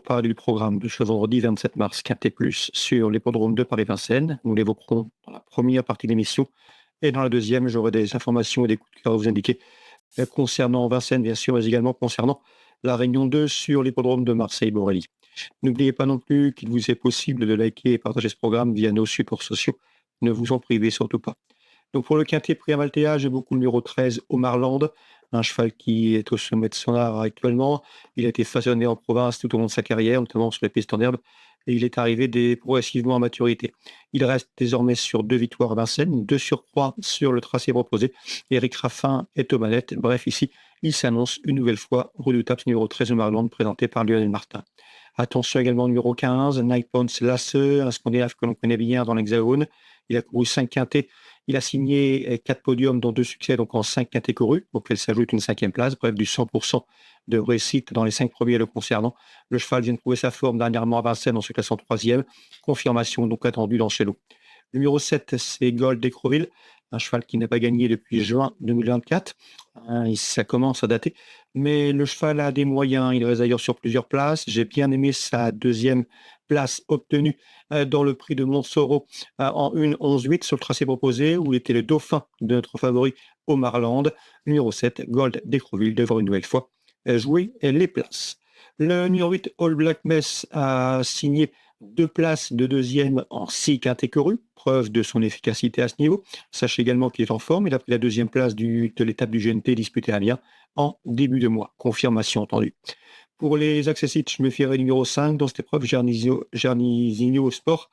parler du programme de ce vendredi 27 mars Quintet Plus sur l'hippodrome de Paris-Vincennes. Nous l'évoquerons dans la première partie de l'émission et dans la deuxième, j'aurai des informations et des coups de cœur à vous indiquer concernant Vincennes, bien sûr, mais également concernant la Réunion 2 sur l'hippodrome de Marseille-Borelli. N'oubliez pas non plus qu'il vous est possible de liker et partager ce programme via nos supports sociaux. Ne vous en privez surtout pas. Donc pour le quintet prix à Maltéa, j'ai beaucoup le numéro 13, Omar Land, un cheval qui est au sommet de son art actuellement. Il a été façonné en province tout au long de sa carrière, notamment sur les pistes en herbe, et il est arrivé progressivement à maturité. Il reste désormais sur 2 victoires à Vincennes, 2 surcroît sur le tracé proposé. Éric Raffin est aux manettes. Bref, ici, il s'annonce une nouvelle fois redoutable, ce numéro 13, Omar Land, présenté par Lionel Martin. Attention également au numéro 15, Night Pounds Lasseux, un Scandinave que l'on connaît bien dans l'Hexagone. Il a couru 5 quintets. Il a signé 4 podiums, dont 2 succès, donc en 5 quintets courus, auquel s'ajoute une 5e place. Bref, du 100% de réussite dans les 5 premiers le concernant. Le cheval vient de trouver sa forme dernièrement à Vincennes en se classant 3e. Confirmation donc attendue dans chez nous. Numéro 7, c'est Gold d'Écreville, un cheval qui n'a pas gagné depuis juin 2024. Ça commence à dater, mais le cheval a des moyens. Il reste d'ailleurs sur plusieurs places. J'ai bien aimé sa 2e place obtenue dans le prix de Montsoro en 1-11-8 sur le tracé proposé, où il était le dauphin de notre favori Omar Land. Numéro 7, Gold d'Écreville, devrait une nouvelle fois jouer les places. Le numéro 8, All Black Mess, a signé 2 places de 2e en 6 quintets courus, preuve de son efficacité à ce niveau. Sachez également qu'il est en forme. Il a pris la 2e place de l'étape du GNT disputée à Amiens en début de mois. Confirmation entendue. Pour les accessites, je me fierai numéro 5 dans cette épreuve, Jarnizinho Sport,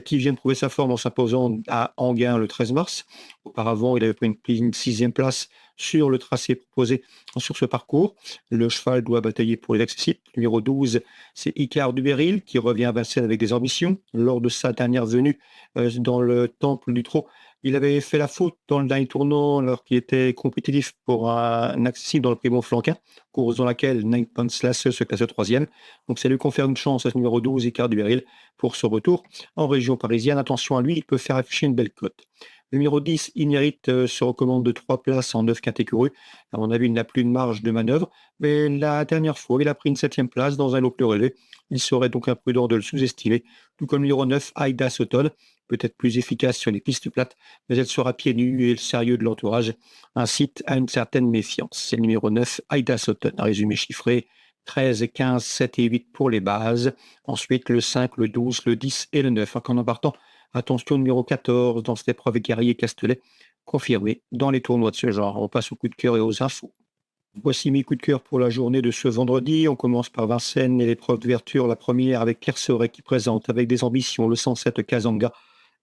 qui vient de prouver sa forme en s'imposant à Enghien le 13 mars. Auparavant, il avait pris une 6e place sur le tracé proposé sur ce parcours. Le cheval doit batailler pour les accessites. Numéro 12, c'est Icar du Béril, qui revient à Vincennes avec des ambitions. Lors de sa dernière venue dans le Temple du Trot, il avait fait la faute dans le dernier tournant alors qu'il était compétitif pour un accessible dans le prix Montflanquin, course dans laquelle Nine Slash se classe 3e. Donc ça lui confère une chance à ce numéro 12, Icar du Béril, pour ce retour en région parisienne. Attention à lui, il peut faire afficher une belle cote. Le numéro 10, Inérit, se recommande de 3 places en 9 catégories. À mon avis, il n'a plus de marge de manœuvre, mais la dernière fois, il a pris une 7e place dans un lot plus relevé. Il serait donc imprudent de le sous-estimer, tout comme le numéro 9, Aïda Sotol, peut-être plus efficace sur les pistes plates, mais elle sera pieds nus et le sérieux de l'entourage incite à une certaine méfiance. C'est le numéro 9, Aïda Sotol, un résumé chiffré, 13, 15, 7 et 8 pour les bases. Ensuite, le 5, le 12, le 10 et le 9. En partant, attention, numéro 14 dans cette épreuve Guerrier Castelet, confirmé dans les tournois de ce genre. On passe aux coups de cœur et aux infos. Voici mes coups de cœur pour la journée de ce vendredi. On commence par Vincennes et l'épreuve d'ouverture. La première avec Pierre Sorel qui présente avec des ambitions le 107 Kazanga.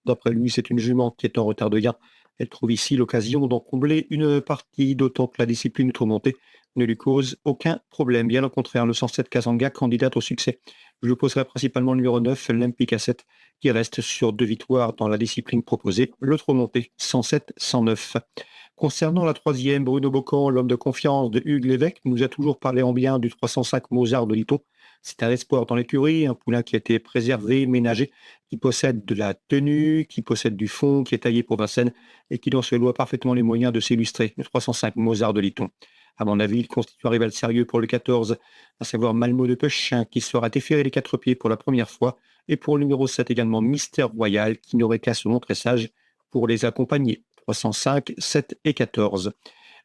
D'après lui, c'est une jument qui est en retard de gain. Elle trouve ici l'occasion d'en combler une partie, d'autant que la discipline outre-montée ne lui cause aucun problème. Bien au contraire, le 107 Kazanga candidate au succès. Je poserai principalement le numéro 9, l'Empik 7, qui reste sur 2 victoires dans la discipline proposée, l'outre-montée 107-109. Concernant la 3e, Bruno Bocan, l'homme de confiance de Hugues Lévesque, nous a toujours parlé en bien du 305 Mozart de Liton. C'est un espoir dans l'écurie, un poulain qui a été préservé, ménagé, qui possède de la tenue, qui possède du fond, qui est taillé pour Vincennes et qui donc se doit parfaitement les moyens de s'illustrer. Le 305 Mozart de Liton. À mon avis, il constitue un rival sérieux pour le 14, à savoir Malmo de Peuch, qui sera déféré les 4 pieds pour la première fois, et pour le numéro 7 également Mystère Royal, qui n'aurait qu'à se montrer sage pour les accompagner. 305, 7 et 14.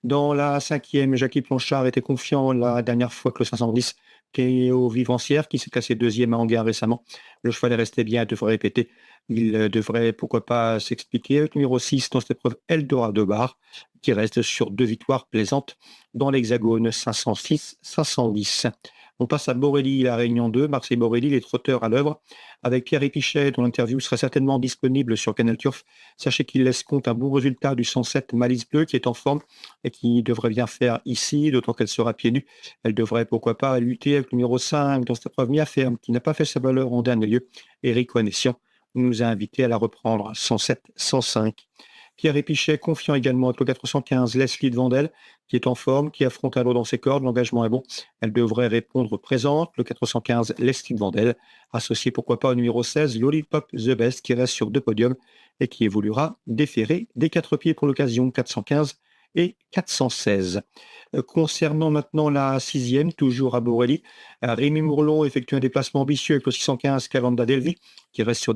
Dans la 5e, Jackie Planchard était confiant la dernière fois que le 510 Théo Vivancière, qui s'est classé 2e à Enghien récemment. Le cheval est resté bien, il devrait répéter. Il devrait, pourquoi pas, s'expliquer avec le numéro 6 dans cette épreuve Eldorado Bar, qui reste sur 2 victoires plaisantes dans l'Hexagone 506-510. On passe à Borelli, la Réunion 2, Marseille Borelli, les trotteurs à l'œuvre, avec Pierre Épichet, dont l'interview sera certainement disponible sur Canal Turf. Sachez qu'il laisse compte un bon résultat du 107 Malice Bleu, qui est en forme et qui devrait bien faire ici, d'autant qu'elle sera pieds nus. Elle devrait, pourquoi pas, lutter avec le numéro 5 dans cette épreuve Mia Ferme, qui n'a pas fait sa valeur en dernier lieu. Éric Ouanessian nous a invités à la reprendre 107-105. Pierre Épichet, confiant également avec le 415 Leslie de Vandel, qui est en forme, qui affronte un lot dans ses cordes. L'engagement est bon. Elle devrait répondre présente. Le 415 Leslie de Vandel, associé pourquoi pas au numéro 16 Lollipop The Best, qui reste sur 2 podiums et qui évoluera déféré des 4 pieds pour l'occasion. 415 et 416. Concernant maintenant la sixième, toujours à Borelli, Rémi Mourlon effectue un déplacement ambitieux avec le 615 Calanda Delvi, qui reste sur des